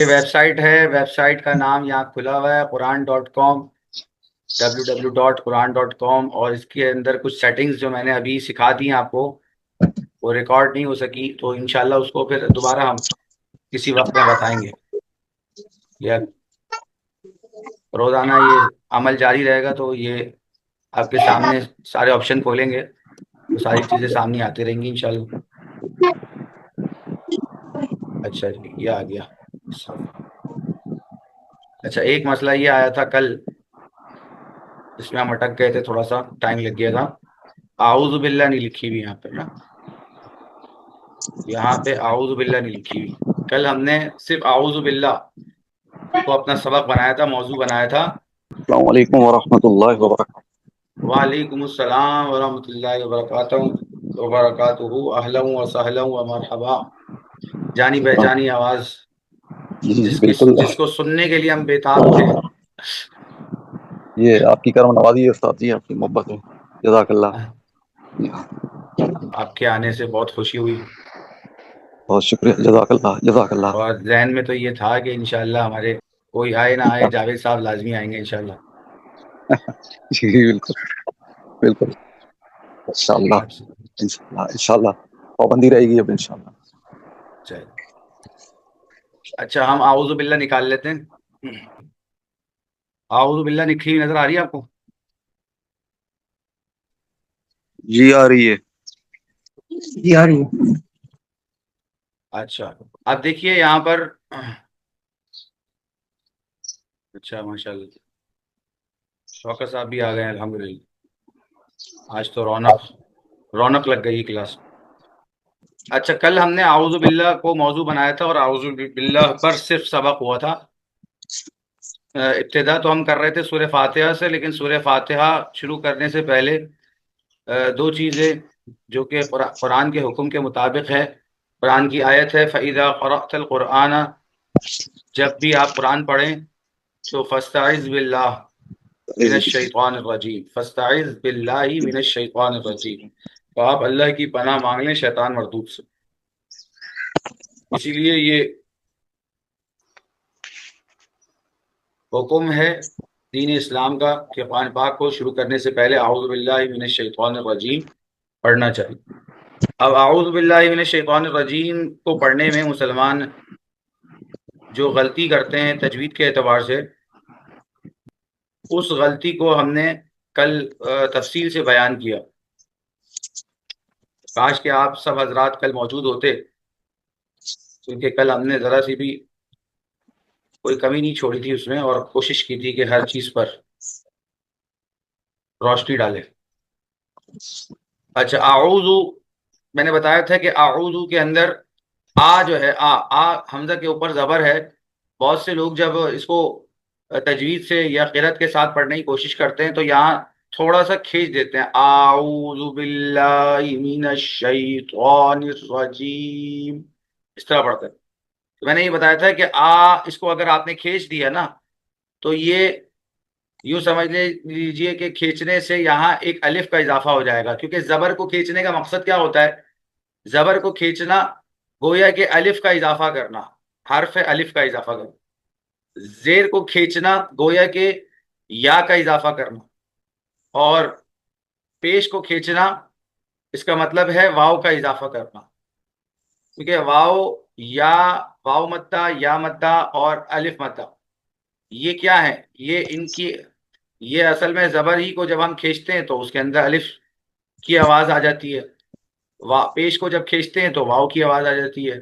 Web site ہے، web site کا نام یہاں کھلا ہوا ہے قرآن.com، www.quran.com، اور اس کے اندر کچھ سیٹنگز جو میں نے ابھی سکھا دی ہیں آپ کو، وہ ریکارڈ نہیں ہو سکی، تو انشاءاللہ اس کو پھر دوبارہ ہم کسی وقت میں بتائیں گے، یا روزانہ یہ عمل جاری رہے گا تو یہ آپ کے سامنے سارے آپشن کھولیں گے تو ساری چیزیں سامنے آتی رہیں گی انشاءاللہ۔ اچھا جی، یہ آ گیا۔ اچھا، ایک مسئلہ یہ آیا تھا کل، اس میں ہم اٹک گئے تھے، تھوڑا سا ٹائم لگ گیا تھا۔ اعوذ باللہ نہیں لکھی ہوئی یہاں پہ نا، یہاں پہ اعوذ باللہ نہیں لکھی ہوئی۔ کل ہم نے صرف اعوذ باللہ کو اپنا سبق بنایا تھا، موضوع بنایا تھا۔ السلام علیکم ورحمۃ اللہ وبرکاتہ۔ وعلیکم السلام ورحمۃ اللہ وبرکاتہ اہلا و سہلا و مرحبا، جانی پہچانی آواز جی بالکل، جس کو سننے کے لیے ہم بےتاب تھے۔ یہ آپ کی کرم نوازی ہے استاد جی، آپ کی محبت ہے، جزاک اللہ۔ آپ کے آنے سے بہت خوشی ہوئی، بہت شکریہ، جزاک اللہ جزاک اللہ۔ اور ذہن میں تو یہ تھا کہ انشاءاللہ ہمارے کوئی آئے نہ آئے، جاوید صاحب لازمی آئیں گے انشاءاللہ۔ جی بالکل بالکل، انشاءاللہ انشاءاللہ انشاءاللہ پابندی رہے گی اب انشاءاللہ۔ اچھا، ہم اعوذ باللہ نکال لیتے ہیں۔ اعوذ باللہ لکھی ہوئی نظر آ رہی ہے آپ کو؟ جی آ رہی ہے، جی آ رہی ہے۔ اچھا، اب دیکھیے یہاں پر، اچھا ماشاء اللہ شوکت صاحب بھی آ گئے ہیں، الحمدللہ آج تو رونق لگ گئی کلاس۔ اچھا، کل ہم نے اعوذ باللہ کو موضوع بنایا تھا اور اعوذ باللہ پر صرف سبق ہوا تھا۔ ابتدا تو ہم کر رہے تھے سورہ فاتحہ سے، لیکن سورہ فاتحہ شروع کرنے سے پہلے دو چیزیں جو کہ قرآن کے حکم کے مطابق ہے، قرآن کی آیت ہے فَإِذَا قَرَأْتَ الْقُرْآنَ، جب بھی آپ قرآن پڑھیں تو فَاسْتَعِذْ بِاللَّهِ مِنَ الشَّيْطَانِ الرَّجِيمِ، فَاسْتَعِذْ بِاللَّهِ مِنَ الشَّيْطَانِ الرَّجِيمِ، تو آپ اللہ کی پناہ مانگ لیں شیطان مردود سے۔ اسی لیے یہ حکم ہے دین اسلام کا کہ قرآن پاک کو شروع کرنے سے پہلے اعوذ باللہ من الشیطان الرجیم پڑھنا چاہیے۔ اب اعوذ باللہ من الشیطان الرجیم کو پڑھنے میں مسلمان جو غلطی کرتے ہیں تجوید کے اعتبار سے، اس غلطی کو ہم نے کل تفصیل سے بیان کیا۔ کاش کہ آپ سب حضرات کل موجود ہوتے، کیونکہ کل ہم نے ذرا سی بھی کوئی کمی نہیں چھوڑی تھی اس میں، اور کوشش کی تھی کہ ہر چیز پر روشنی ڈالے۔ اچھا، اعوذ میں نے بتایا تھا کہ اعوذ کے اندر جو ہے آ حمزہ کے اوپر زبر ہے۔ بہت سے لوگ جب اس کو تجوید سے یا قرأت کے ساتھ پڑھنے کی کوشش کرتے ہیں تو یہاں تھوڑا سا کھینچ دیتے ہیں، اعوذ باللہ من الشیطان الرجیم، اس طرح پڑھتے ہیں۔ تو میں نے یہ بتایا تھا کہ اس کو اگر آپ نے کھینچ دیا نا تو یہ یوں سمجھ لیجیے کہ کھینچنے سے یہاں ایک الف کا اضافہ ہو جائے گا، کیونکہ زبر کو کھینچنے کا مقصد کیا ہوتا ہے؟ زبر کو کھینچنا گویا کہ الف کا اضافہ کرنا، حرف الف کا اضافہ کرنا۔ زیر کو کھینچنا گویا کہ یا کا اضافہ کرنا، اور پیش کو کھینچنا اس کا مطلب ہے واو کا اضافہ کرنا، کیونکہ واو مدہ، یا مدہ اور الف مدہ یہ کیا ہے؟ یہ اصل میں زبر ہی کو جب ہم کھینچتے ہیں تو اس کے اندر الف کی آواز آ جاتی ہے، پیش کو جب کھینچتے ہیں تو واو کی آواز آ جاتی ہے،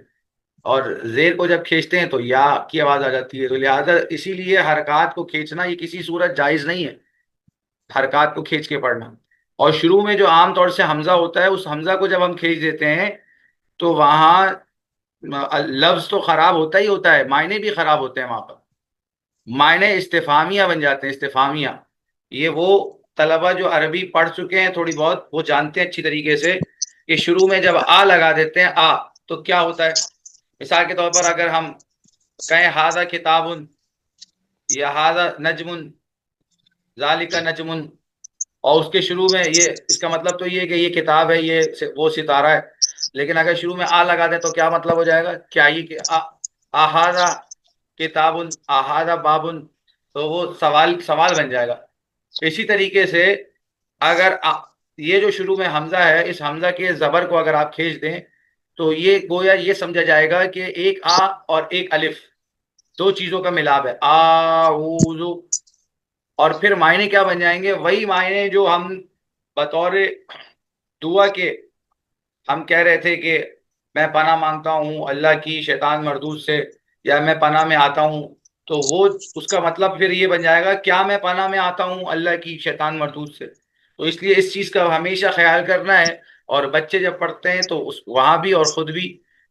اور زیر کو جب کھینچتے ہیں تو یا کی آواز آ جاتی ہے۔ تو لہٰذا اسی لیے حرکات کو کھینچنا یہ کسی صورت جائز نہیں ہے، حرکات کو کھینچ کے پڑھنا۔ اور شروع میں جو عام طور سے حمزہ ہوتا ہے، اس حمزہ کو جب ہم کھینچ دیتے ہیں تو وہاں لفظ تو خراب ہوتا ہی ہوتا ہے، معنی بھی خراب ہوتے ہیں، وہاں پر معنی استفہامیہ بن جاتے ہیں، استفہامیہ۔ یہ وہ طلبہ جو عربی پڑھ چکے ہیں تھوڑی بہت، وہ جانتے ہیں اچھی طریقے سے کہ شروع میں جب لگا دیتے ہیں تو کیا ہوتا ہے۔ مثال کے طور پر اگر ہم کہیں ھذا کتاب یا ھذا نجم، ذالک نجم، اور اس کے شروع میں اس کا مطلب تو یہ ہے کہ یہ کتاب ہے، یہ وہ ستارہ ہے، لیکن اگر شروع میں لگا دیں تو کیا مطلب ہو جائے گا؟ کیا یہ کہ ھذا کتاب احاذا باب، تو وہ سوال سوال بن جائے گا. اسی طریقے سے اگر یہ جو شروع میں حمزہ ہے، اس حمزہ کے زبر کو اگر آپ کھینچ دیں تو یہ گویا یہ سمجھا جائے گا کہ ایک آ اور ایک الف، دو چیزوں کا ملاپ ہے، اعوذ. اور پھر معنی کیا بن جائیں گے؟ وہی معنی جو ہم بطور دعا کے ہم کہہ رہے تھے کہ میں پناہ مانگتا ہوں اللہ کی شیطان مردود سے، یا میں پناہ میں آتا ہوں. تو وہ اس کا مطلب پھر یہ بن جائے گا، کیا میں پناہ میں آتا ہوں اللہ کی شیطان مردود سے. تو اس لیے اس چیز کا ہمیشہ خیال کرنا ہے. اور بچے جب پڑھتے ہیں تو وہاں بھی اور خود بھی،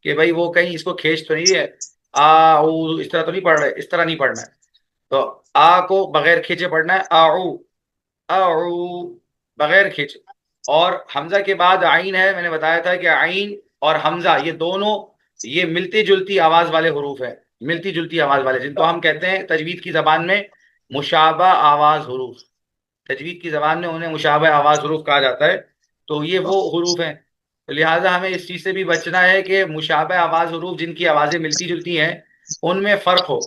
کہ بھائی وہ کہیں اس کو کھینچ تو نہیں ہے، اس طرح تو نہیں پڑھ رہے، اس طرح نہیں پڑھنا ہے. تو کو بغیر کھینچے پڑھنا ہے، اعو بغیر کھینچے. اور حمزہ کے بعد عین ہے، میں نے بتایا تھا کہ عین اور حمزہ یہ دونوں یہ ملتی جلتی آواز والے حروف ہیں، ملتی جلتی آواز والے، جن کو ہم کہتے ہیں تجوید کی زبان میں مشابہ آواز حروف. تجوید کی زبان میں انہیں مشابہ آواز حروف کہا جاتا ہے. تو یہ وہ حروف ہیں. تو لہٰذا ہمیں اس چیز سے بھی بچنا ہے کہ مشابہ آواز حروف جن کی آوازیں ملتی جلتی ہیں ان میں فرق ہو.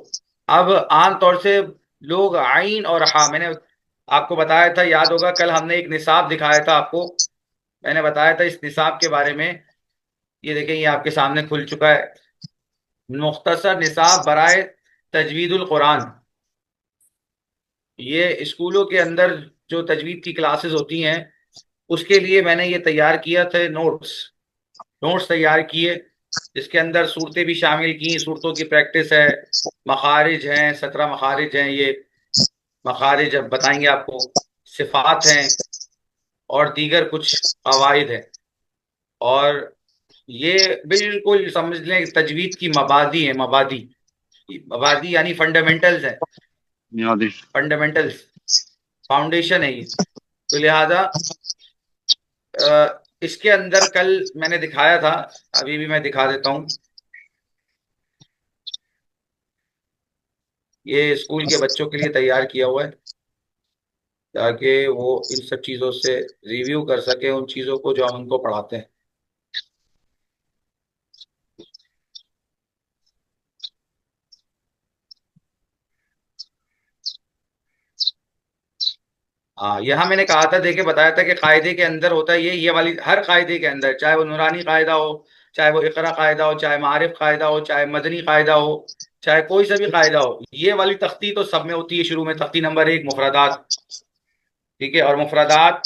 اب عام طور سے لوگ عین اور ہا، میں نے آپ کو بتایا تھا، یاد ہوگا کل ہم نے ایک نصاب دکھایا تھا آپ کو، میں نے بتایا تھا اس نصاب کے بارے میں. یہ دیکھیں یہ آپ کے سامنے کھل چکا ہے، مختصر نصاب برائے تجوید القرآن. یہ اسکولوں کے اندر جو تجوید کی کلاسز ہوتی ہیں اس کے لیے میں نے یہ تیار کیا تھے، نوٹس تیار کیے، جس کے اندر صورتیں بھی شامل کی، صورتوں کی پریکٹس ہے، مخارج ہیں، 17 مخارج ہیں، یہ مخارج اب بتائیں گے آپ کو، صفات ہیں، اور دیگر کچھ قواعد ہیں. اور یہ بالکل سمجھ لیں کہ تجوید کی مبادی ہیں، مبادی یعنی فنڈامنٹلز ہیں، یاد ہے. فنڈامنٹلز، فاؤنڈیشن ہے یہ. تو لہذا اس کے اندر کل میں نے دکھایا تھا، ابھی بھی میں دکھا دیتا ہوں. یہ اسکول کے بچوں کے لیے تیار کیا ہوا ہے تاکہ وہ ان سب چیزوں سے ریویو کر سکیں، ان چیزوں کو جو ہم ان کو پڑھاتے ہیں. ہاں یہاں میں نے کہا تھا، دیکھیں بتایا تھا کہ قاعدے کے اندر ہوتا ہے یہ والی، ہر قاعدے کے اندر، چاہے وہ نورانی قاعدہ ہو، چاہے وہ اقرا قاعدہ ہو، چاہے معارف قاعدہ ہو، چاہے مدنی قاعدہ ہو، چاہے کوئی سا بھی قاعدہ ہو، یہ والی تختی تو سب میں ہوتی ہے. شروع میں تختی نمبر 1 مفردات، ٹھیک ہے. اور مفردات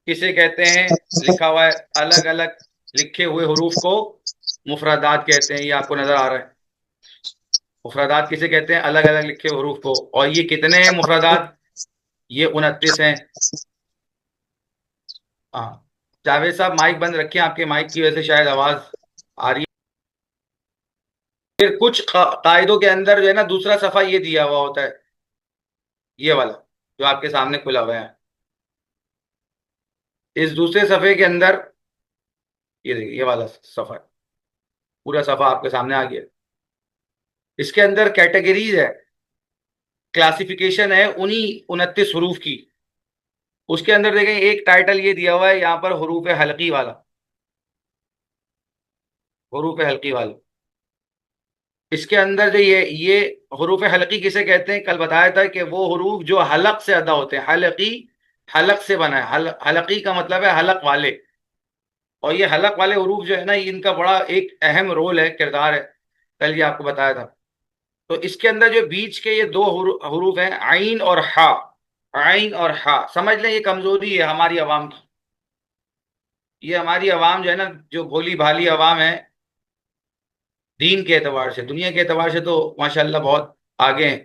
کسے کہتے ہیں؟ لکھا ہوا ہے الگ الگ لکھے ہوئے حروف کو مفردات کہتے ہیں. یہ آپ کو نظر آ رہا ہے، مفردات کسے کہتے ہیں؟ الگ الگ لکھے ہوئے حروف کو. اور یہ کتنے ہیں مفردات؟ یہ 29 ہیں. ہاں جاوید صاحب مائک بند رکھیں، آپ کے مائک کی وجہ سے شاید آواز آ رہی ہے. پھر کچھ قاعدوں کے اندر جو ہے نا دوسرا صفحہ یہ دیا ہوا ہوتا ہے، یہ والا جو آپ کے سامنے کھلا ہوا ہے. اس دوسرے صفحے کے اندر یہ دیکھیے، یہ والا صفحہ، پورا صفحہ آپ کے سامنے آ گیا. اس کے اندر کیٹیگریز ہے، کلاسیفیکیشن ہے انہی 29 حروف کی. اس کے اندر دیکھیں ایک ٹائٹل یہ دیا ہوا ہے یہاں پر، حروف حلقی والا، حروف حلقی والا. اس کے اندر جو یہ حروف حلقی کسے کہتے ہیں؟ کل بتایا تھا کہ وہ حروف جو حلق سے ادا ہوتے ہیں. حلقی حلق سے بنا ہے، حلقی کا مطلب ہے حلق والے. اور یہ حلق والے حروف جو ہے نا، ان کا بڑا ایک اہم رول ہے، کردار ہے، کل یہ آپ کو بتایا تھا. تو اس کے اندر جو بیچ کے یہ دو حروف ہیں، عین اور ہا، عین اور ہا، سمجھ لیں یہ کمزوری ہے ہماری عوام کی. یہ ہماری عوام جو ہے نا، جو بھولی بھالی عوام ہے، دین کے اعتبار سے، دنیا کے اعتبار سے تو ماشاءاللہ بہت آگے ہیں،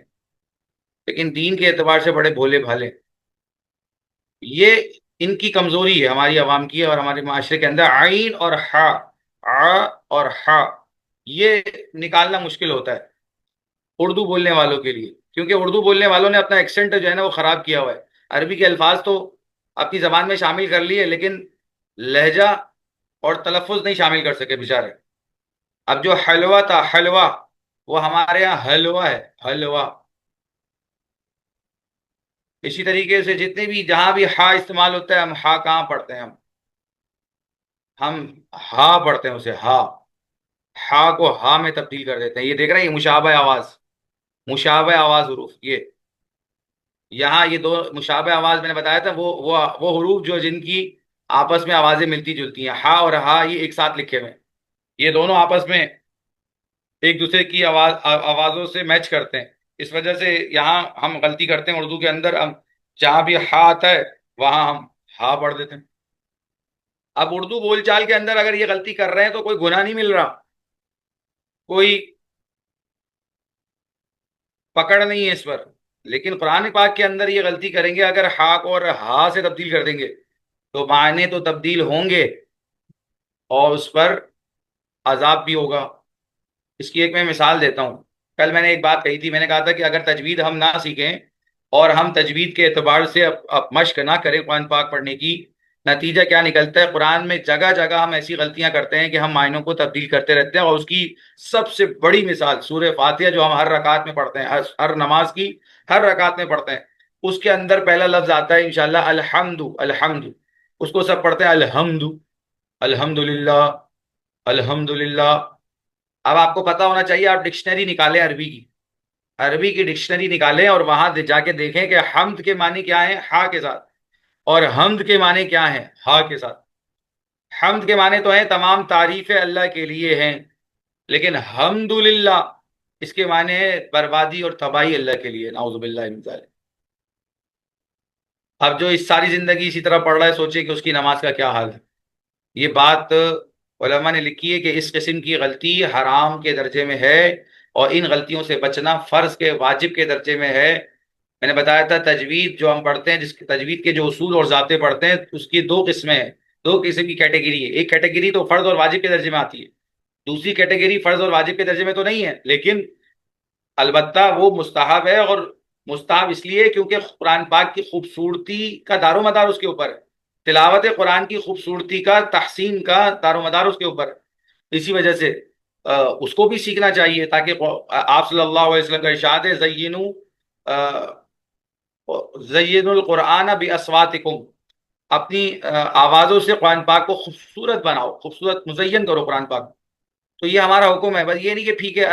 لیکن دین کے اعتبار سے بڑے بھولے بھالے. یہ ان کی کمزوری ہے ہماری عوام کی اور ہمارے معاشرے کے اندر. عین اور ہا، ع اور ہا، یہ نکالنا مشکل ہوتا ہے اردو بولنے والوں کے لیے، کیونکہ اردو بولنے والوں نے اپنا ایکسنٹ جو ہے نا وہ خراب کیا ہوا ہے. عربی کے الفاظ تو اپنی زبان میں شامل کر لیے، لیکن لہجہ اور تلفظ نہیں شامل کر سکے بیچارے. اب جو حلوہ تھا، حلوہ، وہ ہمارے یہاں حلوہ ہے، حلوہ. اسی طریقے سے جتنے بھی جہاں بھی ہا استعمال ہوتا ہے، ہم ہا کہاں پڑھتے ہیں؟ ہم ہا پڑھتے ہیں اسے، ہا، ہا کو ہا میں تبدیل کر دیتے ہیں. یہ دیکھ رہے ہیں، یہ مشابہ آواز. مشابہ آواز حروف، یہ یہاں یہ دو مشابہ آواز میں نے بتایا تھا، وہ حروف جو جن کی آپس میں آوازیں ملتی جلتی ہیں، ہا اور ہا یہ ایک ساتھ لکھے ہوئے ہیں، یہ دونوں آپس میں ایک دوسرے کی آوازوں سے میچ کرتے ہیں، اس وجہ سے یہاں ہم غلطی کرتے ہیں اردو کے اندر، ہم جہاں بھی ہا آتا ہے وہاں ہم ہا پڑھ دیتے ہیں۔ اب اردو بول چال کے اندر اگر یہ غلطی کر رہے ہیں تو کوئی گناہ نہیں مل رہا، کوئی پکڑ نہیں ہے اس پر، لیکن قرآن پاک کے اندر یہ غلطی کریں گے، اگر ہا کو اور ہا سے تبدیل کر دیں گے تو معنی تو تبدیل ہوں گے اور اس پر عذاب بھی ہوگا۔ اس کی ایک میں مثال دیتا ہوں، کل میں نے ایک بات کہی تھی، میں نے کہا تھا کہ اگر تجوید ہم نہ سیکھیں اور ہم تجوید کے اعتبار سے اب مشق نہ کریں قرآن پاک پڑھنے کی، نتیجہ کیا نکلتا ہے؟ قرآن میں جگہ جگہ ہم ایسی غلطیاں کرتے ہیں کہ ہم معنوں کو تبدیل کرتے رہتے ہیں، اور اس کی سب سے بڑی مثال سورہ فاتحہ جو ہم ہر رکعت میں پڑھتے ہیں، ہر نماز کی ہر رکعت میں پڑھتے ہیں، اس کے اندر پہلا لفظ آتا ہے انشاءاللہ الحمد، الحمد، اس کو سب پڑھتے ہیں الحمد، الحمد للہ، الحمد للہ۔ اب آپ کو پتا ہونا چاہیے، آپ ڈکشنری نکالیں عربی کی، عربی کی ڈکشنری نکالیں اور وہاں جا کے دیکھیں کہ حمد کے معنی کیا ہیں ہا کے ساتھ، اور حمد کے معنی کیا ہیں ہا کے ساتھ۔ حمد کے معنی تو ہیں تمام تعریفیں اللہ کے لیے ہیں، لیکن حمد للہ اس کے معنی ہے بربادی اور تباہی اللہ کے لیے، نعوذ باللہ من ذالک۔ اب جو اس ساری زندگی اسی طرح پڑھ رہا ہے، سوچے کہ اس کی نماز کا کیا حال ہے۔ یہ بات علماء نے لکھی ہے کہ اس قسم کی غلطی حرام کے درجے میں ہے، اور ان غلطیوں سے بچنا فرض کے واجب کے درجے میں ہے۔ میں نے بتایا تھا تجوید جو ہم پڑھتے ہیں، جس کی تجوید کے جو اصول اور ضابطے پڑھتے ہیں، اس کی دو قسمیں ہیں، دو قسم کی کیٹیگری ہے۔ ایک کیٹیگری تو فرض اور واجب کے درجے میں آتی ہے، دوسری کیٹیگری فرض اور واجب کے درجے میں تو نہیں ہے، لیکن البتہ وہ مستحب ہے، اور مستحب اس لیے کیونکہ قرآن پاک کی خوبصورتی کا دار و مدار اس کے اوپر ہے، تلاوت قرآن کی خوبصورتی کا، تحسین کا دار و مدار اس کے اوپر ہے، اسی وجہ سے اس کو بھی سیکھنا چاہیے، تاکہ آپ صلی اللہ علیہ وسلم کا ارشاد ہے زین القرآن باصواتکم، اپنی آوازوں سے قرآن پاک کو خوبصورت بناؤ، خوبصورت مزین کرو قرآن پاک۔ تو یہ ہمارا حکم ہے، بس یہ نہیں کہ ٹھیک ہے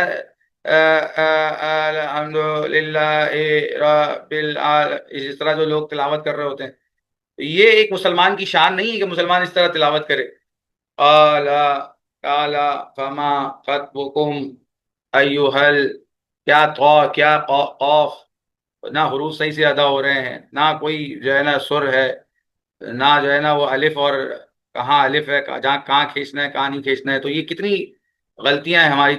الحمد للہ رب العالمین، اس طرح جو لوگ تلاوت کر رہے ہوتے ہیں، یہ ایک مسلمان کی شان نہیں ہے کہ مسلمان اس طرح تلاوت کرے۔ اعلی اعلی فما خطبکم ایوہل، کیا تو کیا قوف، نہ حروف صحیح سے ادا ہو رہے ہیں، نہ کوئی جو ہے نا سر ہے، نہ جو ہے نا وہ الف، اور کہاں الف ہے جہاں کہاں کھینچنا ہے کہاں نہیں کھینچنا ہے۔ تو یہ کتنی غلطیاں ہیں ہماری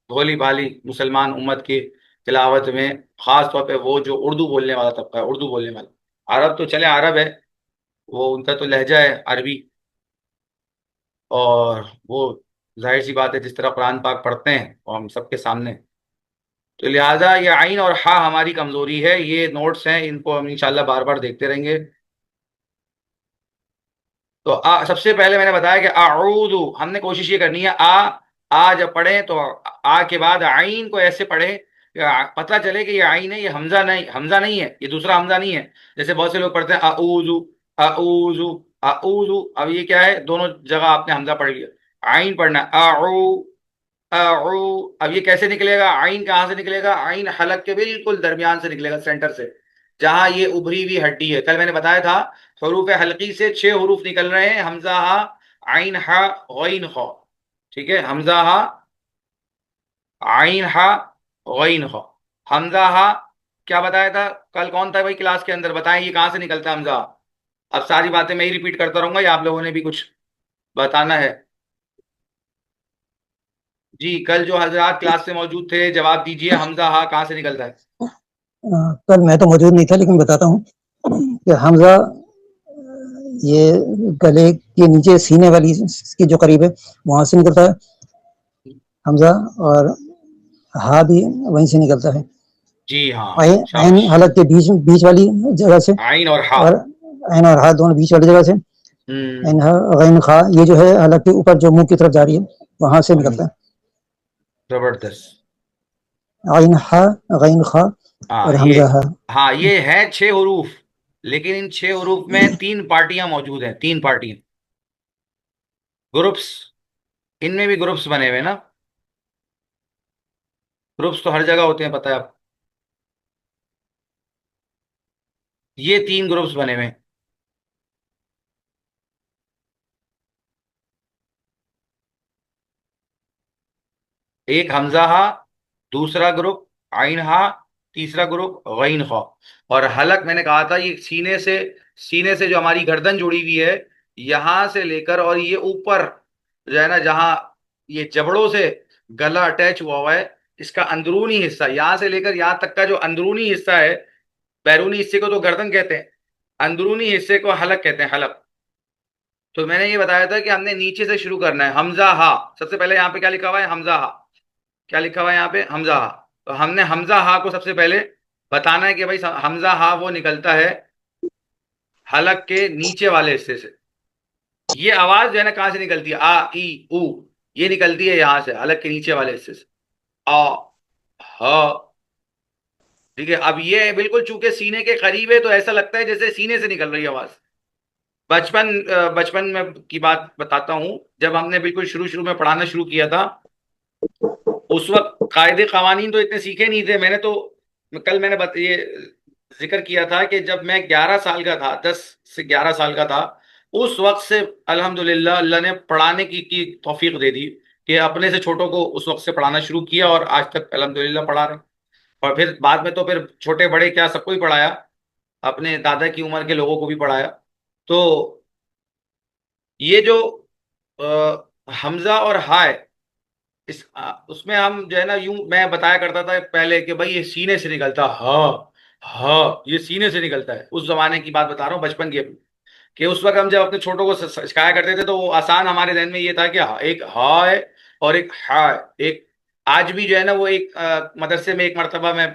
بھولی بھالی مسلمان امت کی تلاوت میں، خاص طور پہ وہ جو اردو بولنے والا طبقہ ہے، اردو بولنے والا، عرب تو چلے عرب ہے، وہ ان کا تو لہجہ ہے عربی، اور وہ ظاہر سی بات ہے جس طرح قرآن پاک پڑھتے ہیں وہ ہم سب کے سامنے، تو لہٰذا یہ عین اور ہا ہماری کمزوری ہے۔ یہ نوٹس ہیں، ان کو ہم انشاءاللہ بار بار دیکھتے رہیں گے۔ تو سب سے پہلے میں نے بتایا کہ اعوذ، ہم نے کوشش یہ کرنی ہے جب پڑھیں تو کے بعد عین کو ایسے پڑھیں کہ پتہ چلے کہ یہ عین ہے، یہ حمزہ نہیں، حمزہ نہیں ہے، یہ دوسرا حمزہ نہیں ہے۔ جیسے بہت سے لوگ پڑھتے ہیں اعوذ، اعوذ، اعوذ، اب یہ کیا ہے؟ دونوں جگہ آپ نے حمزہ پڑھ لیا، عین پڑھنا اعو، اب یہ کیسے نکلے گا؟ عین کہاں سے نکلے گا؟ عین حلق کے بالکل درمیان سے نکلے گا، سینٹر سے، جہاں یہ ابری ہوئی ہڈی ہے۔ کل میں نے بتایا تھا حروف حلقی سے 6 حروف نکل رہے ہیں، حمزہ ہا، عین ہا، غین خا، ٹھیک ہے، حمزہ ہا، عین ہا، غین خا، حمزہ ہا، کیا بتایا تھا کل؟ کون تھا بھائی کلاس کے اندر؟ بتائیں یہ کہاں سے نکلتا ہے حمزہ؟ اب ساری باتیں میں ہی ریپیٹ کرتا رہوں گا یا آپ لوگوں نے بھی کچھ بتانا ہے؟ جی کل جو حضرات کلاس سے موجود تھے جواب دیجئے، حمزہ ہا کہاں سے نکلتا ہے؟ کل میں تو موجود نہیں تھا، لیکن بتاتا ہوں کہ حمزہ یہ گلے کے نیچے سینے والی کی جو قریب ہے وہاں سے نکلتا ہے حمزہ، اور ہا بھی وہیں سے نکلتا ہے، جی ہاں، عین شاباش، حلق کے بیچ والی جگہ سے، عین اور ہا، اور عین اور ہا دونوں بیچ والی جگہ سے، عین ہا، غین خا، یہ جو ہے حلق کے اوپر جو منہ کی طرف جا رہی ہے وہاں سے نکلتا ہے، زبردست، عین ہا، غین خا ہاں اور یہ، حمزہ ہا۔ ہاں یہ ہے 6 حروف، لیکن ان 6 حروف میں 3 پارٹیاں موجود ہیں، 3 پارٹیاں، گروپس، ان میں بھی گروپس بنے ہوئے نا، گروپس تو ہر جگہ ہوتے ہیں، پتہ ہے آپ. یہ 3 گروپس بنے ہوئے ہیں. ایک حمزہ ہا، دوسرا گروپ عین ہا، تیسرا گروپ غین خا. اور حلق میں نے کہا تھا یہ سینے سے جو ہماری گردن جڑی ہوئی ہے، یہاں سے لے کر اور یہ اوپر جو ہے نا، جہاں یہ جبڑوں سے گلا اٹیچ ہوا ہے، اس کا اندرونی حصہ یہاں سے لے کر یہاں تک کا جو اندرونی حصہ ہے، بیرونی حصے کو تو گردن کہتے ہیں، اندرونی حصے کو حلق کہتے ہیں، حلق. تو میں نے یہ بتایا تھا کہ ہم نے نیچے سے شروع کرنا ہے. حمزہ ہا، سب سے پہلے یہاں پہ کیا لکھا ہوا ہے؟ حمزہ ہا. کیا لکھا ہوا ہے یہاں پہ؟ حمزہ ہا. تو ہم نے حمزہ ہا کو سب سے پہلے بتانا ہے کہ بھائی حمزہ ہا وہ نکلتا ہے حلق کے نیچے والے حصے سے. یہ آواز جو ہے نا کہاں سے نکلتی ہے؟ آ ای او، یہ نکلتی ہے یہاں سے، حلق کے نیچے والے حصے سے. آ ہا. ٹھیک ہے. اب یہ بالکل چونکہ سینے کے قریب ہے تو ایسا لگتا ہے جیسے سینے سے نکل رہی ہے آواز. بچپن میں کی بات بتاتا ہوں، جب ہم نے بالکل شروع میں پڑھانا شروع کیا تھا، اس وقت قاعدے قوانین تو اتنے سیکھے نہیں تھے. کل میں نے یہ ذکر کیا تھا کہ جب میں 11 سال کا تھا، 10 سے 11 سال کا تھا، اس وقت سے الحمدللہ اللہ نے پڑھانے کی توفیق دے دی کہ اپنے سے چھوٹوں کو اس وقت سے پڑھانا شروع کیا اور آج تک الحمدللہ پڑھا رہے ہیں. اور پھر بعد میں تو پھر چھوٹے بڑے کیا سب کو ہی پڑھایا، اپنے دادا کی عمر کے لوگوں کو بھی پڑھایا. تو یہ جو حمزہ اور ہائے، اس میں ہم جو ہے نا، یوں میں بتایا کرتا تھا پہلے کہ بھائی یہ سینے سے نکلتا، ہاں ہاں یہ سینے سے نکلتا ہے. اس زمانے کی بات بتا رہا ہوں، بچپن کی. کہ اس وقت ہم جب اپنے چھوٹوں کو سکھایا کرتے تھے تو وہ آسان ہمارے ذہن میں یہ تھا کہ ایک ہا ہے اور ایک ہا ہے. ایک آج بھی جو ہے نا وہ ایک مدرسے میں ایک مرتبہ میں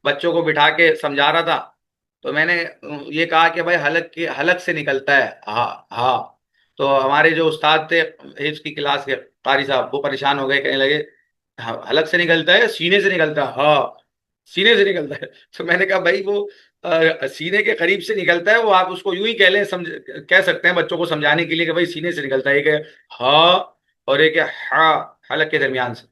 بچوں کو بٹھا کے سمجھا رہا تھا، تو میں نے یہ کہا کہ بھائی حلق سے نکلتا ہے ہا ہا. تو ہمارے جو استاد تھے حفظ کی کلاس کے، قاری صاحب، وہ پریشان ہو گئے، کہنے لگے حلق سے نکلتا ہے، سینے سے نکلتا ہے؟ ہاں سینے سے نکلتا ہے. تو میں نے کہا بھائی وہ سینے کے قریب سے نکلتا ہے، وہ آپ اس کو یوں ہی کہہ لیں، کہہ سکتے ہیں بچوں کو سمجھانے کے لیے کہ بھائی سینے سے نکلتا ہے. ایک ہے ہا اور ایک ہے ہا، حلق کے درمیان سے.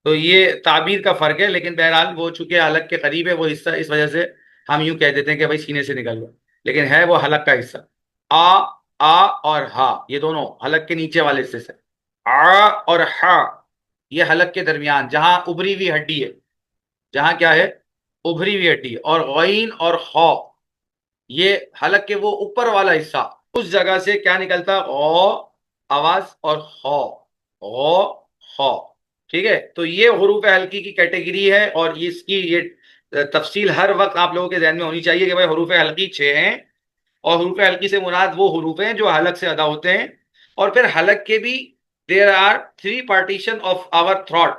تو یہ تعبیر کا فرق ہے، لیکن بہرحال وہ چونکہ حلق کے قریب ہے وہ حصہ، اس وجہ سے ہم یوں کہہ دیتے ہیں کہ بھائی سینے سے نکل گیا، لیکن ہے وہ حلق کا حصہ. آ آ اور ہا یہ دونوں حلق کے نیچے والے حصے سے. آ اور ہا یہ حلق کے درمیان، جہاں ابری ہوئی ہڈی ہے، جہاں کیا ہے؟ ابری ہوئی ہڈی. اور غین اور خا یہ حلق کے وہ اوپر والا حصہ، اس جگہ سے کیا نکلتا؟ غو آواز اور خا، غو خا. ٹھیک ہے. تو یہ حروف حلقی کی کیٹیگری ہے، اور اس کی یہ تفصیل ہر وقت آپ لوگوں کے ذہن میں ہونی چاہیے کہ بھائی حروف حلقی 6 ہیں، اور حروف حلقی سے مراد وہ حروف ہیں جو حلق سے ادا ہوتے ہیں. اور پھر حلق کے بھی there are 3 partition of our throat.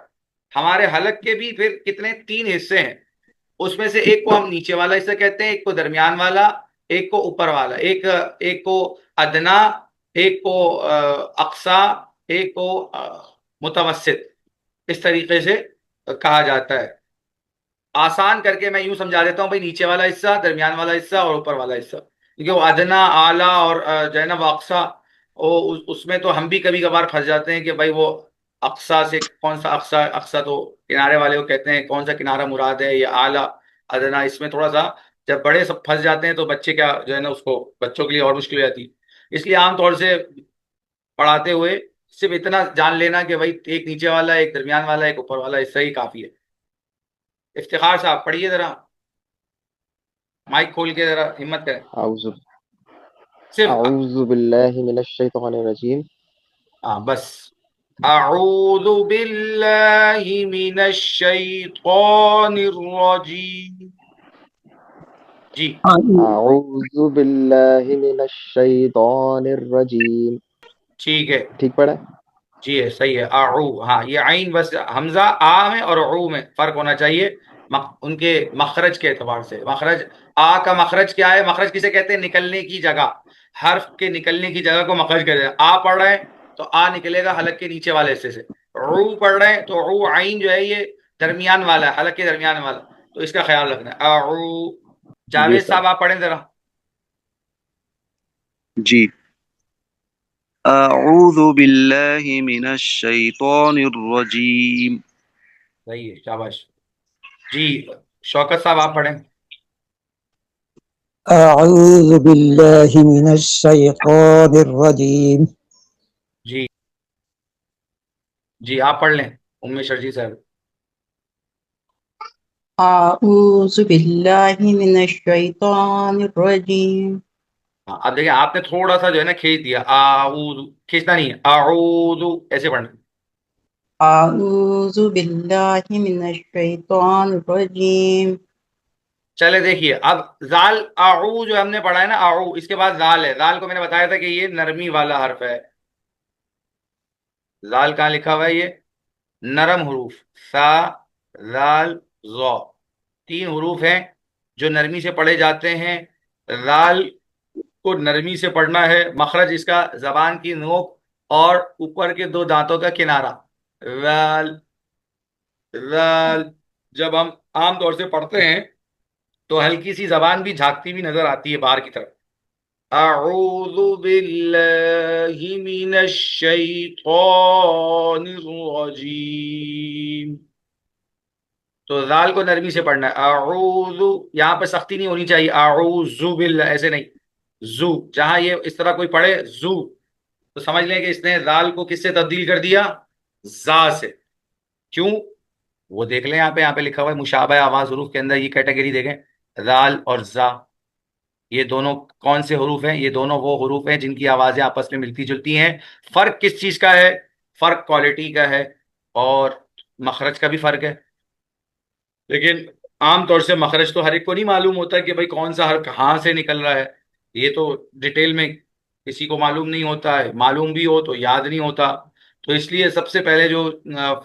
ہمارے حلق کے بھی پھر کتنے؟ 3 حصے ہیں. اس میں سے ایک کو ہم نیچے والا حصہ کہتے ہیں، ایک کو درمیان والا، ایک کو اوپر والا، ایک کو ادنا، ایک کو اقصا، ایک کو متوسط. اس طریقے سے کہا جاتا ہے. آسان کر کے میں یوں سمجھا دیتا ہوں بھائی نیچے والا حصہ، درمیان والا حصہ اور اوپر والا حصہ. کیونکہ وہ ادنا، اعلیٰ اور جو ہے نا وہ اقصا، اس میں تو ہم بھی کبھی کبھار پھنس جاتے ہیں کہ بھائی وہ اقصا سے کون سا اقصا؟ اقصا تو کنارے والے کو کہتے ہیں، کون سا کنارہ مراد ہے؟ یہ اعلیٰ ادنا. اس میں تھوڑا سا جب بڑے سب پھنس جاتے ہیں تو بچے کیا جو ہے نا، اس کو بچوں کے لیے اور مشکل ہو جاتی ہے. اس لیے عام طور سے پڑھاتے ہوئے صرف اتنا جان لینا کہ بھائی ایک نیچے والا، ایک درمیان والا، ایک اوپر والا، اس سے ہی کافی ہے. افتخار صاحب پڑھیے ذرا، مائک کھول کے ذرا ہمت کریں. اعوذ صرف اعوذ باللہ من الشیطان الرجیم. بس اعوذ باللہ من الشیطان الرجیم. جی ہاں اعوذ باللہ من الشیطان الرجیم. ٹھیک ہے، ٹھیک پڑھا؟ جی ہے، صحیح ہے. اعو، ہاں یہ عین بس حمزہ آ میں اور عو میں فرق ہونا چاہیے ان کے مخرج کے اعتبار سے. مخرج آ کا مخرج کیا ہے؟ مخرج کسے کہتے ہیں؟ نکلنے کی جگہ. حرف کے نکلنے کی جگہ کو مخرج کہتے ہیں. آ پڑھ رہے ہیں تو آ نکلے گا حلق کے نیچے والے حصے سے. عو پڑھ رہے ہیں تو عو عین جو ہے یہ درمیان والا ہے، حلق کے درمیان والا. تو اس کا خیال رکھنا ہے. اعو. جی جاوید سر. صاحب آپ پڑھیں ذرا. جی. اعوذ باللہ من الشیطان الرجیم. صحیح ہے، شاباش. جی شوکت صاحب آپ پڑھیں. أعوذ بالله من الشيطان الرجيم جی جی آپ پڑھ لیں ام شرجی صاحب. أعوذ بالله من الشيطان الرجيم ہاں اب دیکھیں آپ نے تھوڑا سا جو ہے نا کھینچ دیا، اعوذ کھینچنا نہیں ہے، اعوذ ایسے پڑھنا. أعوذ بالله من الشيطان الرجيم چلے دیکھیے اب زال اعو جو ہم نے پڑھا ہے نا، اعو اس کے بعد زال ہے. زال کو میں نے بتایا تھا کہ یہ نرمی والا حرف ہے. زال کہاں لکھا ہوا ہے؟ یہ نرم حروف سا زال زو، تین حروف ہیں جو نرمی سے پڑھے جاتے ہیں. زال کو نرمی سے پڑھنا ہے، مخرج اس کا زبان کی نوک اور اوپر کے دو دانتوں کا کنارہ. زال زال جب ہم عام طور سے پڑھتے ہیں تو ہلکی سی زبان بھی جھانکتی ہوئی نظر آتی ہے باہر کی طرف. اعوذ باللہ من الشیطان الرجیم. تو زال کو نرمی سے پڑھنا ہے. اعوذ یہاں پہ سختی نہیں ہونی چاہیے، اعوذ باللہ ایسے نہیں. زو جہاں یہ اس طرح کوئی پڑھے زو تو سمجھ لیں کہ اس نے زال کو کس سے تبدیل کر دیا؟ زا سے. کیوں؟ وہ دیکھ لیں یہاں پہ لکھا ہوا ہے مشابہ آواز حروف کے اندر یہ کیٹیگری دیکھیں، زال اور زا یہ دونوں کون سے حروف ہیں؟ یہ دونوں وہ حروف ہیں جن کی آوازیں آپس میں ملتی جلتی ہیں. فرق کس چیز کا ہے؟ فرق کوالٹی کا ہے اور مخرج کا بھی فرق ہے. لیکن عام طور سے مخرج تو ہر ایک کو نہیں معلوم ہوتا کہ بھائی کون سا حرف کہاں سے نکل رہا ہے. یہ تو ڈیٹیل میں کسی کو معلوم نہیں ہوتا ہے، معلوم بھی ہو تو یاد نہیں ہوتا. تو اس لیے سب سے پہلے جو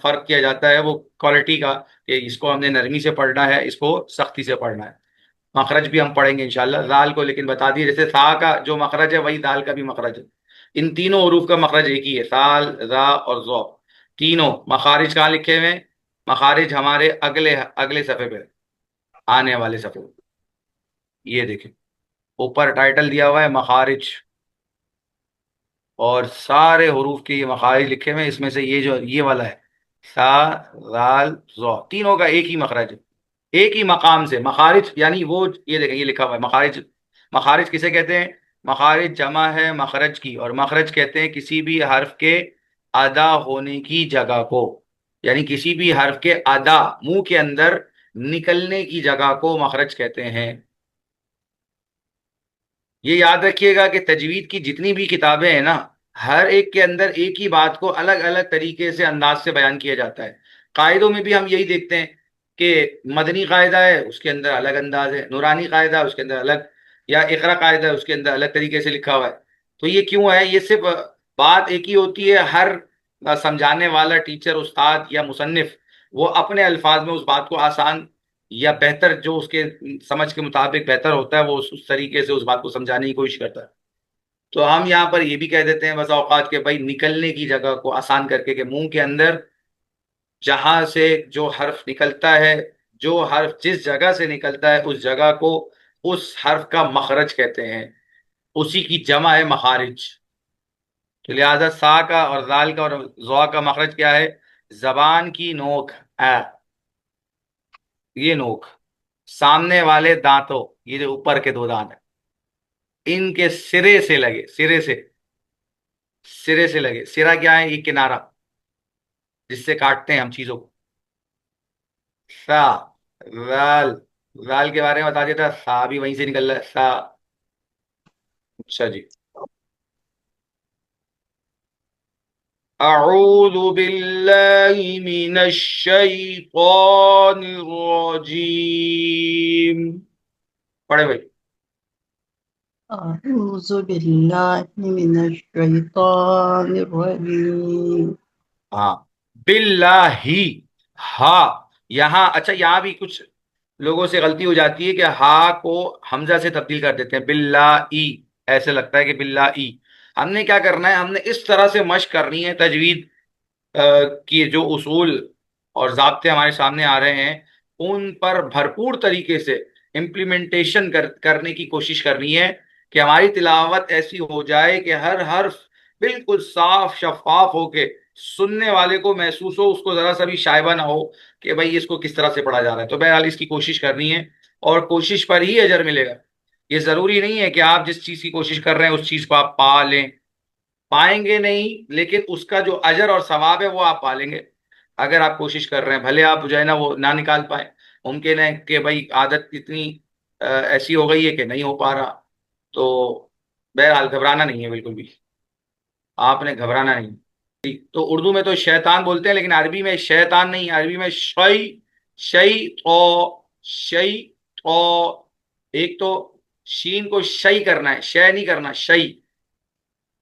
فرق کیا جاتا ہے وہ کوالٹی کا، کہ اس کو ہم نے نرمی سے پڑھنا ہے، اس کو سختی سے پڑھنا ہے. مخرج بھی ہم پڑھیں گے انشاءاللہ. زال کو لیکن بتا دیے جیسے سا کا جو مخرج ہے وہی دال کا بھی مخرج ہے. ان تینوں حروف کا مخرج ایک ہی ہے، سال را اور ذو. تینوں مخارج کہاں لکھے ہوئے ہیں؟ مخارج ہمارے اگلے اگلے صفحے پہ، آنے والے صفحے پہ. یہ دیکھیں اوپر ٹائٹل دیا ہوا ہے مخارج، اور سارے حروف کے یہ مخارج لکھے ہوئے ہیں. اس میں سے یہ جو یہ والا ہے سا زال ذو، تینوں کا ایک ہی مخرج ہے، ایک ہی مقام سے. مخارج یعنی وہ یہ دیکھیں یہ لکھا ہوا ہے مخارج. مخارج کسے کہتے ہیں؟ مخارج جمع ہے مخرج کی، اور مخرج کہتے ہیں کسی بھی حرف کے ادا ہونے کی جگہ کو، یعنی کسی بھی حرف کے ادا منہ کے اندر نکلنے کی جگہ کو مخرج کہتے ہیں. یہ یاد رکھیے گا کہ تجوید کی جتنی بھی کتابیں ہیں نا، ہر ایک کے اندر ایک ہی بات کو الگ الگ طریقے سے انداز سے بیان کیا جاتا ہے. قاعدوں میں بھی ہم یہی دیکھتے ہیں کہ مدنی قاعدہ ہے اس کے اندر الگ انداز ہے، نورانی قاعدہ اس کے اندر الگ، یا اقرا قاعدہ ہے اس کے اندر الگ طریقے سے لکھا ہوا ہے. تو یہ کیوں ہے؟ یہ صرف بات ایک ہی ہوتی ہے، ہر سمجھانے والا ٹیچر استاد یا مصنف وہ اپنے الفاظ میں اس بات کو آسان یا بہتر جو اس کے سمجھ کے مطابق بہتر ہوتا ہے وہ اس طریقے سے اس بات کو سمجھانے کی کوشش کرتا ہے. تو ہم یہاں پر یہ بھی کہہ دیتے ہیں بسا اوقات کے بھائی نکلنے کی جگہ کو آسان کر کے، کہ منہ کے اندر جہاں سے جو حرف نکلتا ہے، جو حرف جس جگہ سے نکلتا ہے اس جگہ کو اس حرف کا مخرج کہتے ہیں، اسی کی جمع ہے مخارج. تو لہذا سا کا اور زال کا اور زوا کا مخرج کیا ہے؟ زبان کی نوک یہ نوک، سامنے والے دانتوں یہ جو اوپر کے دو دانت ہیں ان کے سرے سے لگے، سرے سے لگے. سرا کیا ہے؟ یہ کنارہ جس سے کاٹتے ہیں ہم چیزوں کو. سا زال، زال کے بارے میں بتا دیتا، سا بھی وہیں سے نکل رہا ہے سا. اچھا جی، اعوذ باللہ من الشیطان الرجیم. پڑھے بھائی. أعوذ بالله من الشيطان الرجيم ہاں باللہ ہا یہاں، اچھا یہاں بھی کچھ لوگوں سے غلطی ہو جاتی ہے کہ ہا کو حمزہ سے تبدیل کر دیتے ہیں باللہ ای، ایسے لگتا ہے کہ باللہ ای. ہم نے کیا کرنا ہے؟ ہم نے اس طرح سے مشق کرنی ہے تجوید کی جو اصول اور ضابطے ہمارے سامنے آ رہے ہیں ان پر بھرپور طریقے سے امپلیمنٹیشن کرنے کی کوشش کرنی ہے کہ ہماری تلاوت ایسی ہو جائے کہ ہر حرف بالکل صاف شفاف ہو کے سننے والے کو محسوس ہو، اس کو ذرا سا بھی شائبہ نہ ہو کہ بھائی اس کو کس طرح سے پڑھا جا رہا ہے. تو بہرحال اس کی کوشش کرنی ہے اور کوشش پر ہی اجر ملے گا. یہ ضروری نہیں ہے کہ آپ جس چیز کی کوشش کر رہے ہیں اس چیز کو آپ پا لیں، پائیں گے نہیں، لیکن اس کا جو اجر اور ثواب ہے وہ آپ پا لیں گے اگر آپ کوشش کر رہے ہیں. بھلے آپ جو ہے نا وہ نہ نکال پائیں، ممکن ہے کہ بھائی عادت اتنی ایسی ہو گئی ہے کہ نہیں ہو پا رہا. تو بہرحال گھبرانا نہیں ہے بالکل بھی، آپ نے گھبرانا نہیں. تو اردو میں تو شیطان بولتے ہیں، لیکن عربی میں شیطان نہیں، عربی میں شی شی او. ایک تو شین کو شی کرنا ہے، شے نہیں کرنا، شی.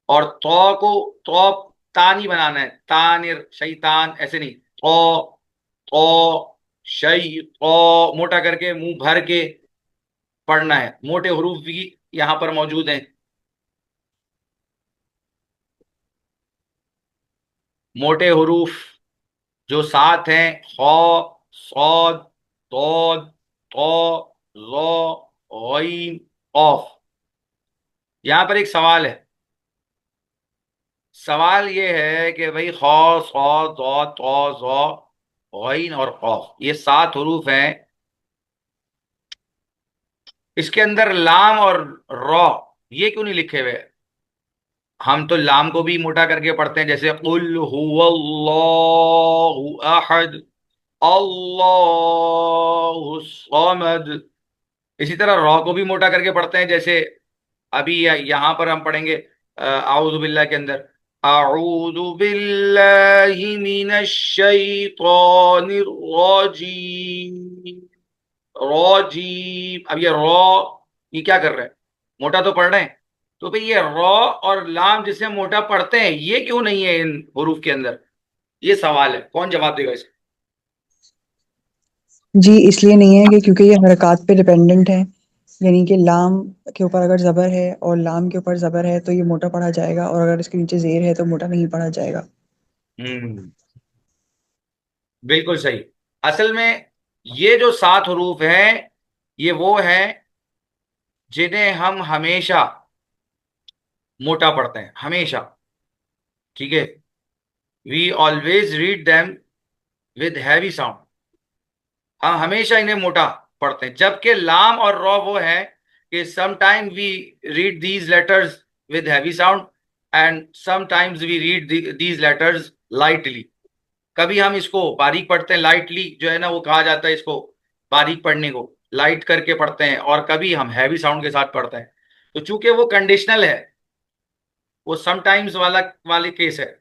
اور تو کو تو تانی بنانا ہے، تانر شیطان ایسے نہیں. تو شی تو موٹا کر کے منہ بھر کے پڑھنا ہے. موٹے حروف بھی یہاں پر موجود ہیں. موٹے حروف جو سات ہیں، خا، صاد، ضاد، طا، ظا، غین، قاف. یہاں پر ایک سوال ہے. سوال یہ ہے کہ بھئی خا، صاد، ضاد، طا، ظا، غین اور قاف، یہ سات حروف ہیں. اس کے اندر لام اور را یہ کیوں نہیں لکھے ہوئے؟ ہم تو لام کو بھی موٹا کر کے پڑھتے ہیں، جیسے قل هو اللہ احد، اللہ الصمد. اسی طرح را کو بھی موٹا کر کے پڑھتے ہیں، جیسے ابھی یہاں پر ہم پڑھیں گے اعوذ باللہ کے اندر، اعوذ باللہ من الشیطان الرجیم. راجیم. اب یہ یہ کیا کر رہے ہیں؟ موٹا تو پڑھ رہے ہیں. تو بھئی یہ را اور لام جسے موٹا پڑھتے ہیں یہ کیوں نہیں ہے ان حروف کے اندر؟ یہ سوال ہے، کون جواب دے گا اس کا؟ جی اس لیے نہیں ہے کہ کیونکہ یہ حرکات پہ ڈیپینڈنٹ ہے، یعنی کہ لام کے اوپر اگر زبر ہے اور لام کے اوپر زبر ہے تو یہ موٹا پڑھا جائے گا، اور اگر اس کے نیچے زیر ہے تو موٹا نہیں پڑھا جائے گا. بالکل صحیح. اصل میں یہ جو سات حروف ہیں یہ وہ ہیں جنہیں ہم ہمیشہ موٹا پڑھتے ہیں، ہمیشہ. ٹھیک ہے، we always read them with heavy sound. ہم ہمیشہ انہیں موٹا پڑھتے ہیں. جبکہ لام اور را وہ ہے کہ sometime we read these letters with heavy sound and sometimes we read these letters lightly. کبھی ہم اس کو باریک پڑھتے ہیں، لائٹلی جو ہے نا وہ کہا جاتا ہے اس کو باریک پڑھنے کو، لائٹ کر کے پڑھتے ہیں، اور کبھی ہم ہیوی ساؤنڈ کے ساتھ پڑھتے ہیں. تو چونکہ وہ کنڈیشنل ہے، وہ سم ٹائمز والی کیس ہے،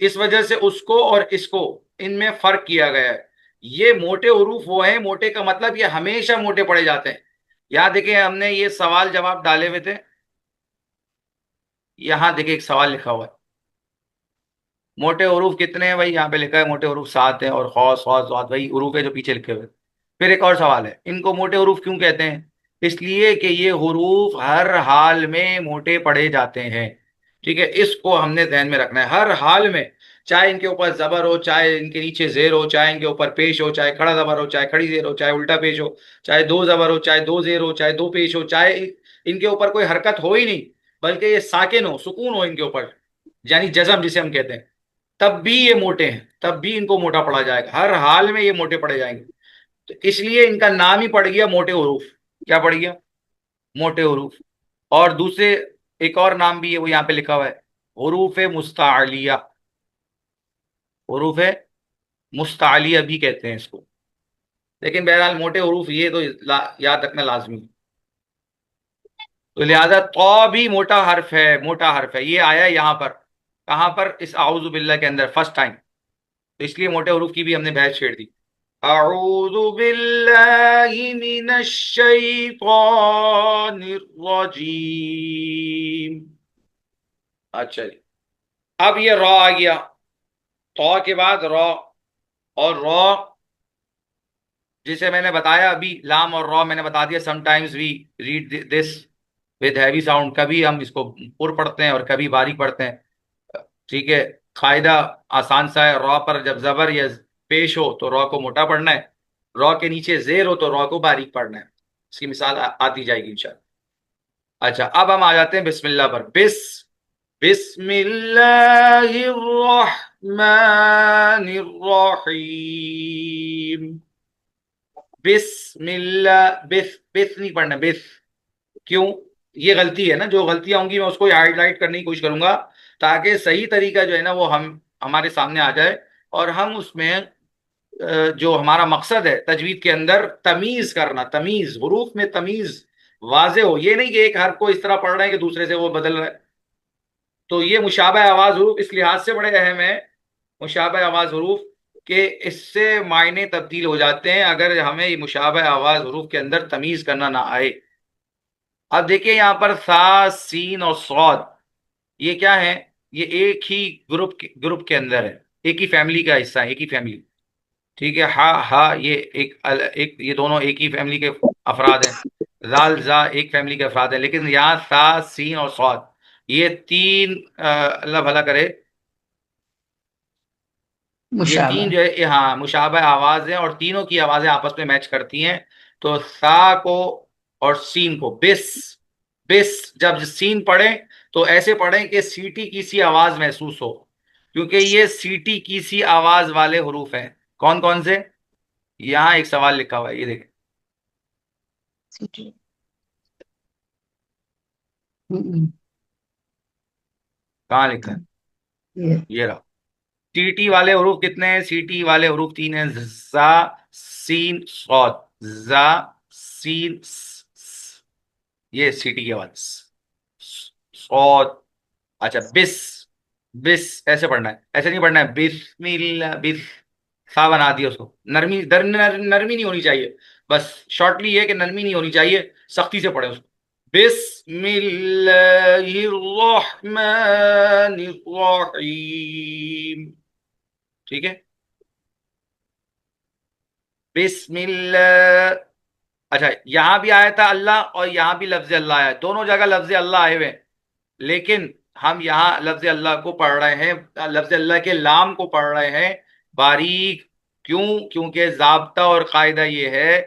اس وجہ سے اس کو اور اس کو ان میں فرق کیا گیا ہے. یہ موٹے حروف وہ ہیں، موٹے کا مطلب یہ ہمیشہ موٹے پڑے جاتے ہیں. یہاں دیکھیں ہم نے یہ سوال جواب ڈالے ہوئے تھے، یہاں دیکھیں ایک سوال لکھا ہوا ہے. موٹے حروف کتنے ہیں بھائی؟ یہاں پہ لکھا ہے موٹے حروف 7 ہیں، اور خا، صاد، ضاد وہی حروف ہے جو پیچھے لکھے ہوئے. پھر ایک اور سوال ہے، ان کو موٹے حروف کیوں کہتے ہیں؟ اس لیے کہ یہ حروف ہر حال میں موٹے پڑھے جاتے ہیں. ٹھیک ہے، اس کو ہم نے ذہن میں رکھنا ہے. ہر حال میں، چاہے ان کے اوپر زبر ہو، چاہے ان کے نیچے زیر ہو، چاہے ان کے اوپر پیش ہو، چاہے کھڑا زبر ہو، چاہے کھڑی زیر ہو، چاہے الٹا پیش ہو، چاہے دو زبر ہو، چاہے دو زیر ہو، چاہے دو پیش ہو، چاہے ان کے اوپر کوئی حرکت ہو ہی نہیں بلکہ یہ ساکن ہو، سکون ہو ان کے اوپر، یعنی جزم جسے ہم کہتے ہیں، تب بھی یہ موٹے ہیں، تب بھی ان کو موٹا پڑھا جائے گا. ہر حال میں یہ موٹے پڑھے جائیں گے. تو اس لیے ان کا نام ہی پڑ گیا موٹے حروف. کیا پڑ گیا؟ موٹے حروف. اور دوسرے ایک اور نام بھی ہے، وہ یہاں پہ لکھا ہوا ہے، حروف مستعلیہ. حروف مستعلیہ بھی کہتے ہیں اس کو. لیکن بہرحال موٹے حروف یہ تو یاد رکھنا لازمی ہے. تو لہذا تو بھی موٹا حرف ہے، موٹا حرف ہے. یہ آیا یہاں پر، کہاں پر؟ اس اعوذ باللہ کے اندر فرسٹ ٹائم. تو اس لیے موٹے حروف کی بھی ہم نے بحث چھیڑ دی. اعوذ باللہ من الشیطان الرجیم. اچھا جی، اب یہ را آ گیا، تو کے بعد را. اور را جسے میں نے بتایا ابھی، لام اور را میں نے بتا دیا، sometimes we read this with heavy sound. کبھی ہم اس کو پر پڑھتے ہیں اور کبھی باریک پڑھتے ہیں. ٹھیک ہے، قاعدہ آسان سا ہے. را پر جب زبر یا پیش ہو تو را کو موٹا پڑھنا ہے، را کے نیچے زیر ہو تو را کو باریک پڑھنا ہے. اس کی مثال آتی جائے گی انشاءاللہ. اچھا، اب ہم آ جاتے ہیں بسم اللہ پر. بس بسم اللہ الرحمن الرحیم. بسم اللہ، بس بس نہیں پڑھنا، بس. کیوں؟ یہ غلطی ہے نا، جو غلطیاں ہوں گی میں اس کو ہائیڈ لائٹ کرنے کی کوشش کروں گا تاکہ صحیح طریقہ جو ہے نا وہ ہمارے سامنے آ جائے، اور ہم اس میں جو ہمارا مقصد ہے تجوید کے اندر تمیز کرنا، تمیز حروف میں تمیز واضح ہو. یہ نہیں کہ ایک حرف کو اس طرح پڑھ رہے ہیں کہ دوسرے سے وہ بدل رہا ہے. تو یہ مشابہ آواز حروف اس لحاظ سے بڑے اہم ہے، مشابہ آواز حروف، کہ اس سے معنی تبدیل ہو جاتے ہیں اگر ہمیں یہ مشابہ آواز حروف کے اندر تمیز کرنا نہ آئے. اب دیکھیں یہاں پر سا، سین اور صاد، یہ کیا ہے؟ یہ ایک ہی گروپ کے اندر ہے، ایک ہی فیملی کا حصہ ہے، ایک ہی فیملی. ٹھیک ہے. ہا ہا یہ یہ دونوں ایک ہی فیملی کے افراد ہیں. زال زا ایک فیملی کے افراد ہیں. لیکن یہاں سا، سین اور صاد، یہ تین اللہ بھلا کرے، یہ مشابہ. تین جو ہے ہاں مشابہ آواز ہیں، اور تینوں کی آوازیں آپس میں میچ کرتی ہیں. تو سا کو اور سین کو بس، بس جب سین پڑھیں تو ایسے پڑھیں کہ سیٹی کی سی آواز محسوس ہو، کیونکہ یہ سیٹی کی سی آواز والے حروف ہیں. کون کون سے؟ یہاں ایک سوال لکھا ہوا ہے، یہ دیکھیں. کہاں لکھا ہے؟ یہ یہ رہا. ٹی ٹی والے حروف کتنے ہیں؟ سی ٹی والے حروف تین ہیں، زا، سین، صاد. زا، سین، یہ سی ٹی کی آواز. صاد. اچھا بس، بس ایسے پڑھنا ہے، ایسے نہیں پڑھنا ہے بسم اللہ بس. سا بنا دیا اس کو. نرمی نرمی نہیں ہونی چاہیے، بس شارٹلی یہ کہ نرمی نہیں ہونی چاہیے، سختی سے پڑھیں اس کو. بسم اللہ الرحمن الرحیم. ٹھیک ہے. بسم اللہ. اچھا یہاں بھی آیا تھا اللہ اور یہاں بھی لفظ اللہ آیا ہے، دونوں جگہ لفظ اللہ آئے ہوئے ہیں، لیکن ہم یہاں لفظ اللہ کو پڑھ رہے ہیں، لفظ اللہ کے لام کو پڑھ رہے ہیں باریک. کیوں؟ کیونکہ ضابطہ اور قاعدہ یہ ہے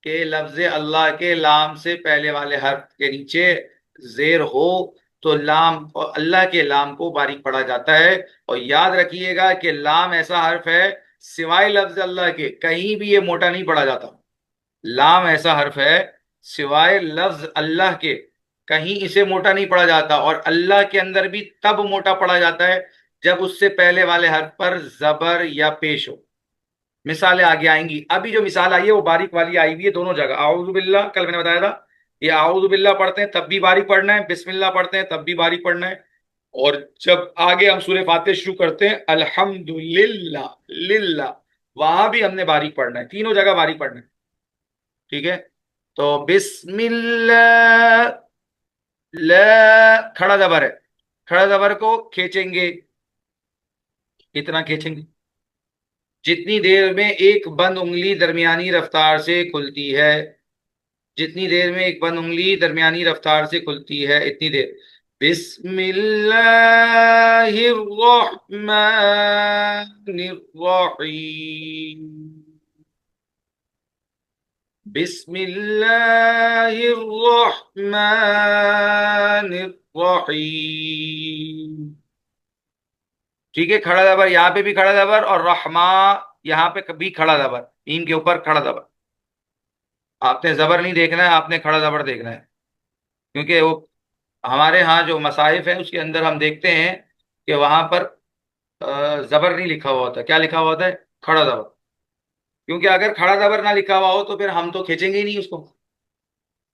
کہ لفظ اللہ کے لام سے پہلے والے حرف کے نیچے زیر ہو تو لام اور اللہ کے لام کو باریک پڑھا جاتا ہے. اور یاد رکھیے گا کہ لام ایسا حرف ہے سوائے لفظ اللہ کے کہیں بھی یہ موٹا نہیں پڑھا جاتا. لام ایسا حرف ہے سوائے لفظ اللہ کے کہیں اسے موٹا نہیں پڑھا جاتا، اور اللہ کے اندر بھی تب موٹا پڑھا جاتا ہے جب اس سے پہلے والے حرف پر زبر یا پیش ہو. مثالیں آگے آئیں گی. ابھی جو مثال آئی ہے وہ باریک والی آئی ہوئی ہے دونوں جگہ. اعوذ باللہ کل میں نے بتایا تھا، یہ اعوذ باللہ پڑھتے ہیں تب بھی باریک پڑھنا ہے، بسم اللہ پڑھتے ہیں تب بھی باریک پڑھنا ہے، اور جب آگے ہم سورہ فاتحہ شروع کرتے ہیں الحمد للہ للہ، وہاں بھی ہم نے باریک پڑھنا ہے، تینوں جگہ باریک پڑھنا ہے. ٹھیک ہے. تو بسم اللہ، لا کھڑا زبر ہے، کھڑا زبر کو کھینچیں گے، کتنا کھینچیں گے؟ جتنی دیر میں ایک بند انگلی درمیانی رفتار سے کھلتی ہے، جتنی دیر میں ایک بند انگلی درمیانی رفتار سے کھلتی ہے اتنی دیر. بسم اللہ الرحمن الرحیم. بسم اللہ الرحمن الرحیم. ٹھیک ہے. کھڑا زبر یہاں پہ بھی کھڑا زبر، اور رحمہ یہاں پہ بھی کھڑا زبر، ان کے اوپر کھڑا زبر. آپ نے زبر نہیں دیکھنا ہے، آپ نے کھڑا زبر دیکھنا ہے، کیونکہ وہ ہمارے ہاں جو مصاحف ہیں اس کے اندر ہم دیکھتے ہیں کہ وہاں پر زبر نہیں لکھا ہوا ہوتا. کیا لکھا ہوا ہوتا ہے؟ کھڑا زبر. کیونکہ اگر کھڑا زبر نہ لکھا ہوا ہو تو پھر ہم تو کھینچیں گے ہی نہیں اس کو،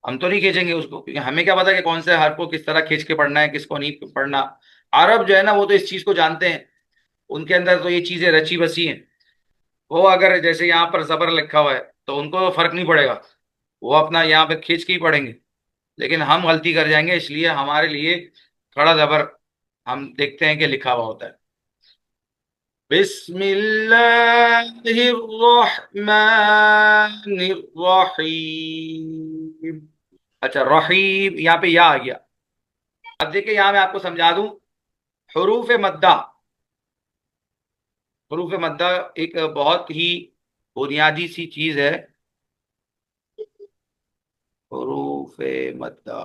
ہم تو نہیں کھینچیں گے اس کو، کیونکہ ہمیں کیا پتا کہ کون سے حرف کو کس طرح کھینچ کے پڑھنا ہے، کس کو نہیں پڑھنا. عرب جو ہے نا وہ تو اس چیز کو جانتے ہیں، ان کے اندر تو یہ چیزیں رچی بسی ہیں. وہ اگر جیسے یہاں پر زبر لکھا ہوا ہے تو ان کو فرق نہیں پڑے گا، وہ اپنا یہاں پہ کھینچ کے ہی پڑھیں گے. لیکن ہم غلطی کر جائیں گے، اس لیے ہمارے لیے کھڑا زبر ہم دیکھتے ہیں کہ لکھا ہوا ہوتا ہے. بسم اللہ الرحمن الرحیم. اچھا رحیم، یہاں پہ یا آ گیا. اب دیکھیں یہاں میں آپ کو سمجھا دوں، حروف مدہ، حروف مدہ ایک بہت ہی بنیادی سی چیز ہے. حروف مدہ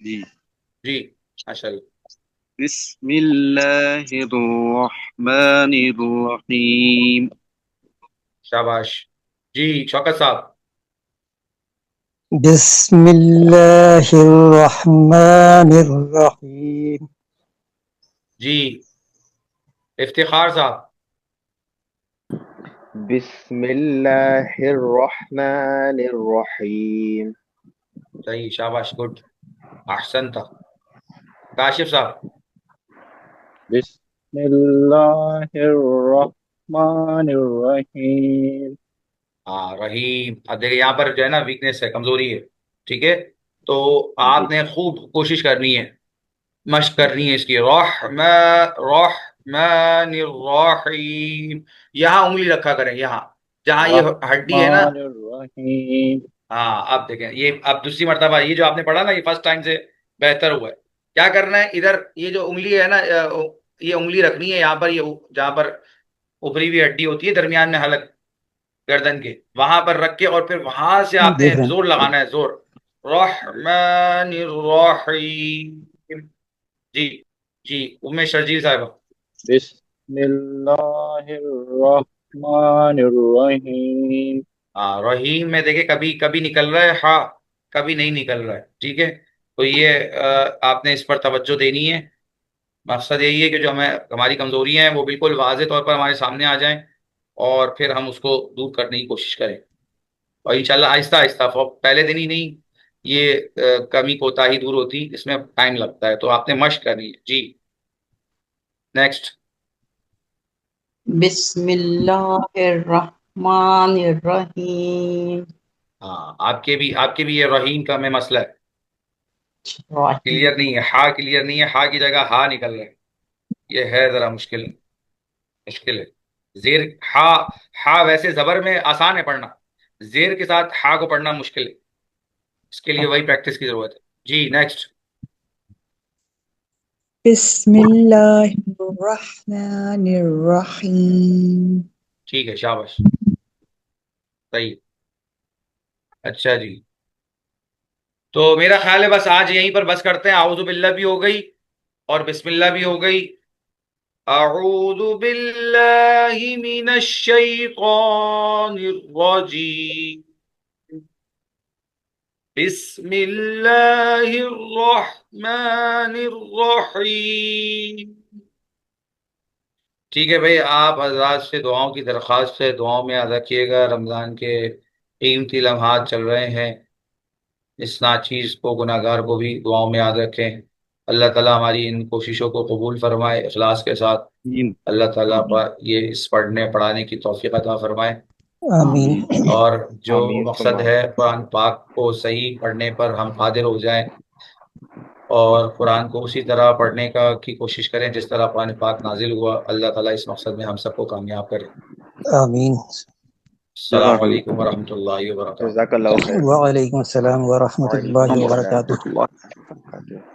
جی جی ماشاء اللہ. بسم اللہ الرحمن الرحیم. شاباش. جی شوکت صاحب. بسم اللہ الرحمن الرحیم. جی افتخار صاحب. بسم اللہ الرحمن الرحیم. صحیح شاباش گڈ احسنت. کاشف صاحب. بسم اللہ الرحمن الرحیم. ہاں رحیم. اب دیکھیں یہاں پر جو ہے نا ویکنیس ہے، کمزوری ہے. ٹھیک ہے، تو آپ نے خوب کوشش کرنی ہے، مشق کرنی ہے اس کی. رحمن الرحیم. یہاں انگلی رکھا کریں، یہاں جہاں یہ ہڈی ہے نا. الرحمن الرحیم. ہاں اب دیکھیں یہ اب دوسری مرتبہ یہ جو آپ نے پڑھا نا، یہ فرسٹ ٹائم سے بہتر ہوا ہے. کیا کرنا ہے، ادھر یہ جو انگلی ہے نا، یہ انگلی رکھنی ہے یہاں پر، یہ جہاں پر ابری ہوئی ہڈی ہوتی ہے درمیان میں حلق گردن کے، وہاں پر رکھ کے، اور پھر وہاں سے آپ نے دیکھ رہے ہیں. زور لگانا ہے، زور. رحمن الرحیم. جی جی ام شرجیل صاحبہ. بسم اللہ الرحمن الرحیم. ہاں رحیم میں دیکھیں کبھی کبھی نکل رہا ہے ہاں، کبھی نہیں نکل رہا ہے. ٹھیک ہے، تو یہ آپ نے اس پر توجہ دینی ہے. مقصد یہی ہے کہ جو ہماری کمزوریاں ہیں وہ بالکل واضح طور پر ہمارے سامنے آ جائیں، اور پھر ہم اس کو دور کرنے کی کوشش کریں. اور انشاءاللہ آہستہ آہستہ، پہلے دن ہی نہیں یہ کمی کوتاہی دور ہوتی، اس میں ٹائم لگتا ہے، تو آپ نے مشق کرنی ہے. جی نیکسٹ. بسم اللہ الرحمن الرحیم. ہاں آپ کے بھی یہ رحیم کا میں مسئلہ ہے، رحیم. کلیئر نہیں ہے. ہا کلیئر نہیں ہے، ہا کی جگہ ہا نکل رہا ہے. یہ ہے ذرا مشکل ہے. زیر ہا، ہا ویسے زبر میں آسان ہے پڑھنا، زیر کے ساتھ ہا کو پڑھنا مشکل ہے. اس کے لیے وہی پریکٹس کی ضرورت ہے. جی نیکسٹ. بسم اللہ الرحمن الرحیم. ٹھیک ہے شاباش صحیح. اچھا جی، تو میرا خیال ہے بس آج یہیں پر بس کرتے ہیں. اعوذ باللہ بھی ہو گئی اور بسم اللہ بھی ہو گئی. اعوذ باللہ من الشیطان الرجیم. بسم اللہ الرحمن الرحیم. ٹھیک ہے بھائی، آپ حضرات سے دعاؤں کی درخواست ہے، دعاؤں میں یاد رکھیے گا. رمضان کے قیمتی لمحات چل رہے ہیں، اس ناچیز کو، گناہ گار کو بھی دعاؤں میں یاد رکھیں. اللہ تعالیٰ ہماری ان کوششوں کو قبول فرمائے اخلاص کے ساتھ. اللہ تعالیٰ پر یہ اس پڑھنے پڑھانے کی توفیق عطا فرمائے. آمین. اور جو آمین مقصد ثم ہے قرآن پاک کو صحیح پڑھنے پر ہم قادر ہو جائیں، اور قرآن کو اسی طرح پڑھنے کی کوشش کریں جس طرح قرآن پاک نازل ہوا. اللہ تعالیٰ اس مقصد میں ہم سب کو کامیاب کرے. آمین. السلام علیکم ورحمۃ اللہ وبرکاتہ. جزاک اللہ خیر. وعلیکم السلام ورحمۃ اللہ وعلیکم السلام وبرکاتہ. ورحمۃ اللہ وبرکاتہ.